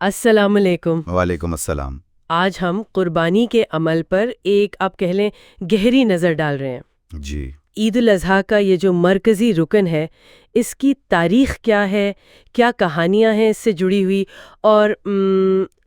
السلام علیکم۔ وعلیکم السلام۔ آج ہم قربانی کے عمل پر ایک آپ کہہ لیں گہری نظر ڈال رہے ہیں۔ جی عید الاضحیٰ کا یہ جو مرکزی رکن ہے، اس کی تاریخ کیا ہے، کیا کہانیاں ہیں اس سے جڑی ہوئی، اور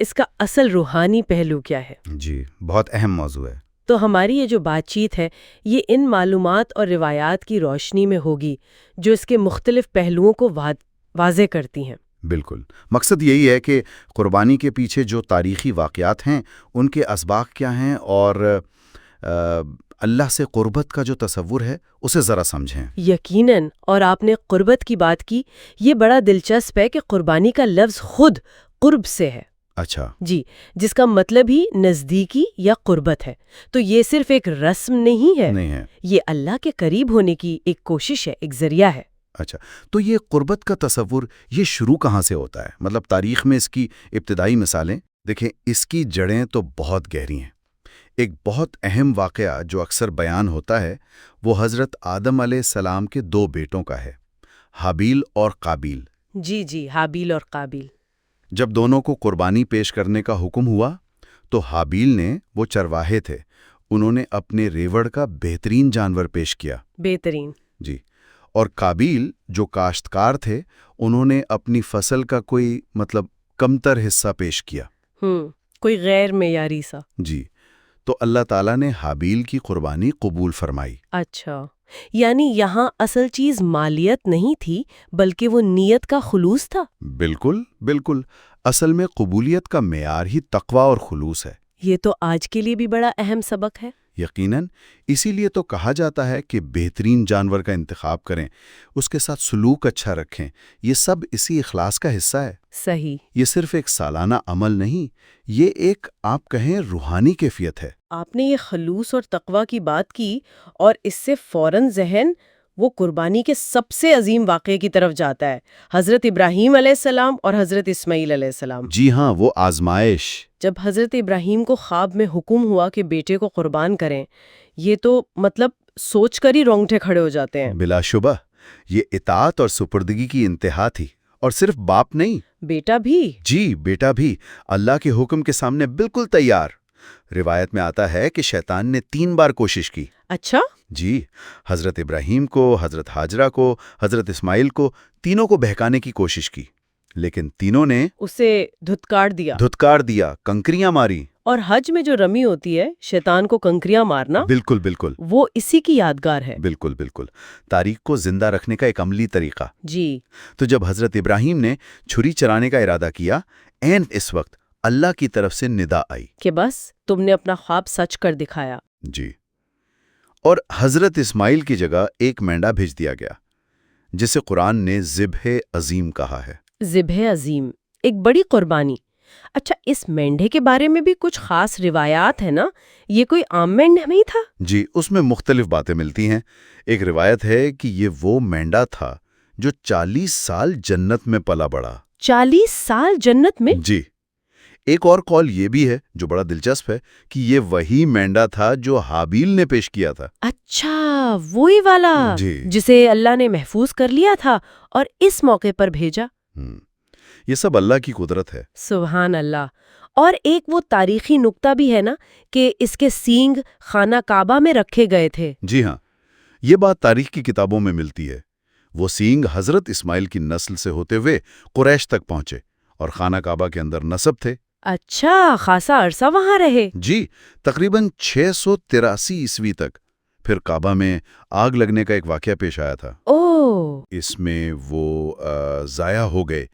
اس کا اصل روحانی پہلو کیا ہے؟ جی بہت اہم موضوع ہے۔ تو ہماری یہ جو بات چیت ہے یہ ان معلومات اور روایات کی روشنی میں ہوگی جو اس کے مختلف پہلوؤں کو واضح کرتی ہیں۔ بالکل، مقصد یہی ہے کہ قربانی کے پیچھے جو تاریخی واقعات ہیں ان کے اسباق کیا ہیں، اور اللہ سے قربت کا جو تصور ہے اسے ذرا سمجھیں۔ یقیناً، اور آپ نے قربت کی بات کی، یہ بڑا دلچسپ ہے کہ قربانی کا لفظ خود قرب سے ہے۔ اچھا جی، جس کا مطلب ہی نزدیکی یا قربت ہے۔ تو یہ صرف ایک رسم نہیں ہے، یہ اللہ کے قریب ہونے کی ایک کوشش ہے، ایک ذریعہ ہے۔ اچھا، تو یہ قربت کا تصور یہ شروع کہاں سے ہوتا ہے؟ مطلب تاریخ میں اس کی ابتدائی مثالیں دیکھیں، اس کی جڑیں تو بہت گہری ہیں۔ ایک بہت اہم واقعہ جو اکثر بیان ہوتا ہے وہ حضرت آدم علیہ السلام کے دو بیٹوں کا ہے، حابیل اور قابیل۔ جی، حابیل اور قابیل۔ جب دونوں کو قربانی پیش کرنے کا حکم ہوا تو حابیل نے، وہ چرواہے تھے، انہوں نے اپنے ریوڑ کا بہترین جانور پیش کیا۔ بہترین۔ جی، اور قابیل جو کاشتکار تھے انہوں نے اپنی فصل کا کوئی کمتر حصہ پیش کیا۔ کوئی غیر معیاری سا۔ جی، تو اللہ تعالیٰ نے حابیل کی قربانی قبول فرمائی۔ اچھا، یعنی یہاں اصل چیز مالیت نہیں تھی بلکہ وہ نیت کا خلوص تھا۔ بالکل، اصل میں قبولیت کا معیار ہی تقوی اور خلوص ہے۔ یہ تو آج کے لیے بھی بڑا اہم سبق ہے۔ یقیناً، اسی لیے تو کہا جاتا ہے کہ بہترین جانور کا انتخاب کریں، اس کے ساتھ سلوک اچھا رکھیں، یہ سب اسی اخلاص کا حصہ ہے۔ صحیح۔ یہ صرف ایک سالانہ عمل نہیں، یہ ایک آپ کہیں روحانی کیفیت ہے۔ آپ نے یہ خلوص اور تقوی کی بات کی اور اس سے فوراً ذہن وہ قربانی کے سب سے عظیم واقعے کی طرف جاتا ہے، حضرت ابراہیم علیہ السلام اور حضرت اسماعیل علیہ السلام۔ جی ہاں، وہ آزمائش۔ جب حضرت ابراہیم کو خواب میں حکم ہوا کہ بیٹے کو قربان کریں، یہ تو سوچ کر ہی رونگٹے کھڑے ہو جاتے ہیں۔ بلا شبہ یہ اطاعت اور سپردگی کی انتہا تھی، اور صرف باپ نہیں، بیٹا بھی۔ جی بیٹا بھی اللہ کے حکم کے سامنے بالکل تیار۔ روایت میں آتا ہے کہ شیطان نے 3 بار کوشش کی۔ اچھا؟ جی، حضرت ابراہیم کو، حضرت حاجرہ کو، حضرت اسماعیل کو، تینوں کو بہکانے کی کوشش کی، لیکن تینوں نے اسے دھتکار دیا، کنکریاں ماری۔ اور حج میں جو رمی ہوتی ہے، شیطان کو کنکریاں مارنا، بالکل وہ اسی کی یادگار ہے۔ بالکل تاریخ کو زندہ رکھنے کا ایک عملی طریقہ۔ جی۔ تو جب حضرت ابراہیم نے چھری چلانے کا ارادہ کیا، عین اس وقت اللہ کی طرف سے ندا آئی کہ بس تم نے اپنا خواب سچ کر دکھایا۔ جی، اور حضرت اسماعیل کی جگہ ایک مینڈا بھیج دیا گیا، جسے قرآن نے ذبح عظیم کہا ہے۔ ذبح عظیم، ایک بڑی قربانی۔ اچھا، اس مینڈے کے بارے میں بھی کچھ خاص روایات ہیں نا؟ یہ کوئی عام مینڈا نہیں تھا؟ جی، اس میں مختلف باتیں ملتی ہیں۔ ایک روایت ہے کہ یہ وہ مینڈا تھا جو 40 سال جنت میں پلا بڑھا۔ 40 سال جنت میں؟ جی، ایک اور قول یہ بھی ہے جو بڑا دلچسپ ہے کہ یہ وہی مینڈا تھا جو حابیل نے پیش کیا تھا۔ اچھا، وہی والا جی، جسے اللہ نے محفوظ کر لیا تھا اور اس موقع پر بھیجا۔ یہ سب اللہ کی قدرت ہے۔ سبحان اللہ۔ اور ایک وہ تاریخی نکتہ بھی ہے نا کہ اس کے سینگ خانہ کعبہ میں رکھے گئے تھے۔ جی ہاں، یہ بات تاریخ کی کتابوں میں ملتی ہے۔ وہ سینگ حضرت اسماعیل کی نسل سے ہوتے ہوئے قریش تک پہنچے اور خانہ کعبہ کے اندر نصب تھے۔ اچھا، خاصا عرصہ وہاں رہے۔ جی، تقریباً 683 عیسوی تک۔ پھر کعبہ میں آگ لگنے کا ایک واقعہ پیش آیا تھا۔ اس میں وہ ضائع ہو گئے،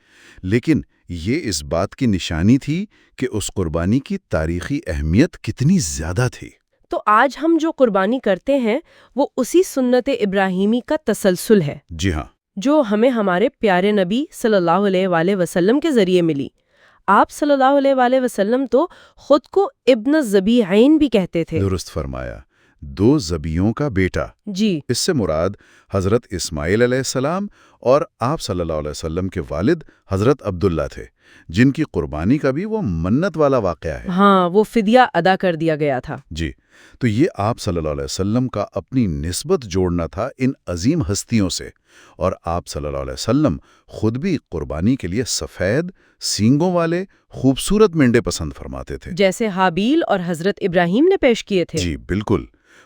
لیکن یہ اس بات کی نشانی تھی کہ اس قربانی کی تاریخی اہمیت کتنی زیادہ تھی۔ تو آج ہم جو قربانی کرتے ہیں وہ اسی سنت ابراہیمی کا تسلسل ہے۔ جی ہاں، جو ہمیں ہمارے پیارے نبی صلی اللہ علیہ وآلہ وسلم کے ذریعے ملی۔ آپ صلی اللہ علیہ وآلہ وسلم تو خود کو ابن الذبیحین بھی کہتے تھے۔ درست فرمایا، 2 ذبیحوں کا بیٹا۔ جی، اس سے مراد حضرت اسماعیل علیہ السلام اور آپ صلی اللہ علیہ وسلم کے والد حضرت عبداللہ تھے۔ جن کی قربانی کا بھی وہ منت والا واقعہ ہے۔ ہاں، وہ فدیہ ادا کر دیا گیا تھا۔ جی، تو یہ آپ صلی اللہ علیہ وسلم کا اپنی نسبت جوڑنا تھا ان عظیم ہستیوں سے، اور آپ صلی اللہ علیہ وسلم خود بھی قربانی کے لیے سفید سینگوں والے خوبصورت مینڈے پسند فرماتے تھے، جیسے حابیل اور حضرت ابراہیم نے پیش کیے تھے۔ جی بالکل،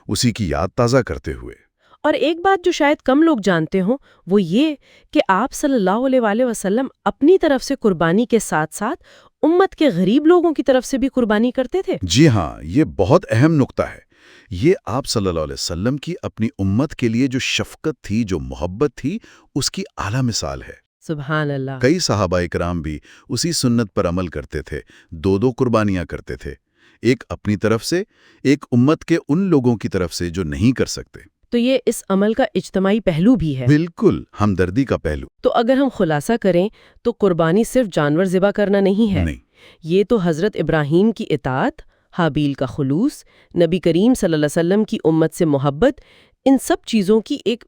اسی کی یاد تازہ کرتے ہوئے۔ اور ایک بات جو شاید کم لوگ جانتے ہوں وہ یہ کہ آپ صلی اللہ علیہ وآلہ وسلم اپنی طرف سے قربانی کے ساتھ ساتھ امت کے غریب لوگوں کی طرف سے بھی قربانی کرتے تھے۔ جی ہاں، یہ بہت اہم نقطہ ہے۔ یہ آپ صلی اللہ علیہ وسلم کی اپنی امت کے لیے جو شفقت تھی، جو محبت تھی، اس کی اعلیٰ مثال ہے۔ سبحان اللہ۔ کئی صحابہ اکرام بھی اسی سنت پر عمل کرتے تھے، دو قربانیاں کرتے تھے، ایک اپنی طرف سے، ایک امت کے ان لوگوں کی طرف سے جو نہیں کر سکتے۔ تو یہ اس عمل کا اجتماعی پہلو بھی ہے۔ بالکل، ہمدردی کا پہلو۔ تو اگر ہم خلاصہ کریں تو قربانی صرف جانور ذبح کرنا نہیں ہے، یہ تو حضرت ابراہیم کی اطاعت، حابیل کا خلوص، نبی کریم صلی اللہ علیہ وسلم کی امت سے محبت، ان سب چیزوں کی ایک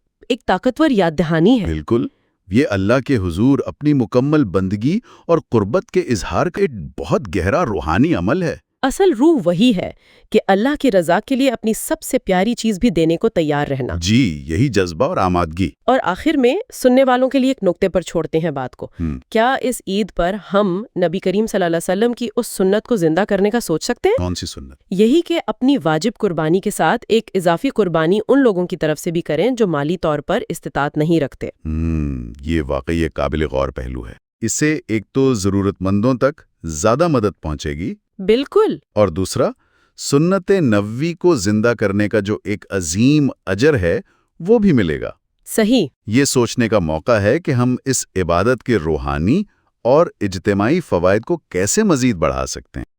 طاقتور یاد دہانی ہے۔ بالکل، یہ اللہ کے حضور اپنی مکمل بندگی اور قربت کے اظہار کا ایک بہت گہرا روحانی عمل ہے۔ اصل روح وہی ہے کہ اللہ کی رضا کے لیے اپنی سب سے پیاری چیز بھی دینے کو تیار رہنا۔ جی، یہی جذبہ اور آمادگی۔ اور آخر میں سننے والوں کے لیے ایک نقطے پر چھوڑتے ہیں بات کو۔ کیا اس عید پر ہم نبی کریم صلی اللہ علیہ وسلم کی اس سنت کو زندہ کرنے کا سوچ سکتے ہیں؟ کون سی سنت؟ یہی کہ اپنی واجب قربانی کے ساتھ ایک اضافی قربانی ان لوگوں کی طرف سے بھی کریں جو مالی طور پر استطاعت نہیں رکھتے۔ یہ واقعی ایک قابل غور پہلو ہے۔ اس سے ایک تو ضرورت مندوں تک زیادہ مدد پہنچے گی، بالکل، اور دوسرا سنت نبوی کو زندہ کرنے کا جو ایک عظیم اجر ہے وہ بھی ملے گا۔ صحیح۔ یہ سوچنے کا موقع ہے کہ ہم اس عبادت کے روحانی اور اجتماعی فوائد کو کیسے مزید بڑھا سکتے ہیں۔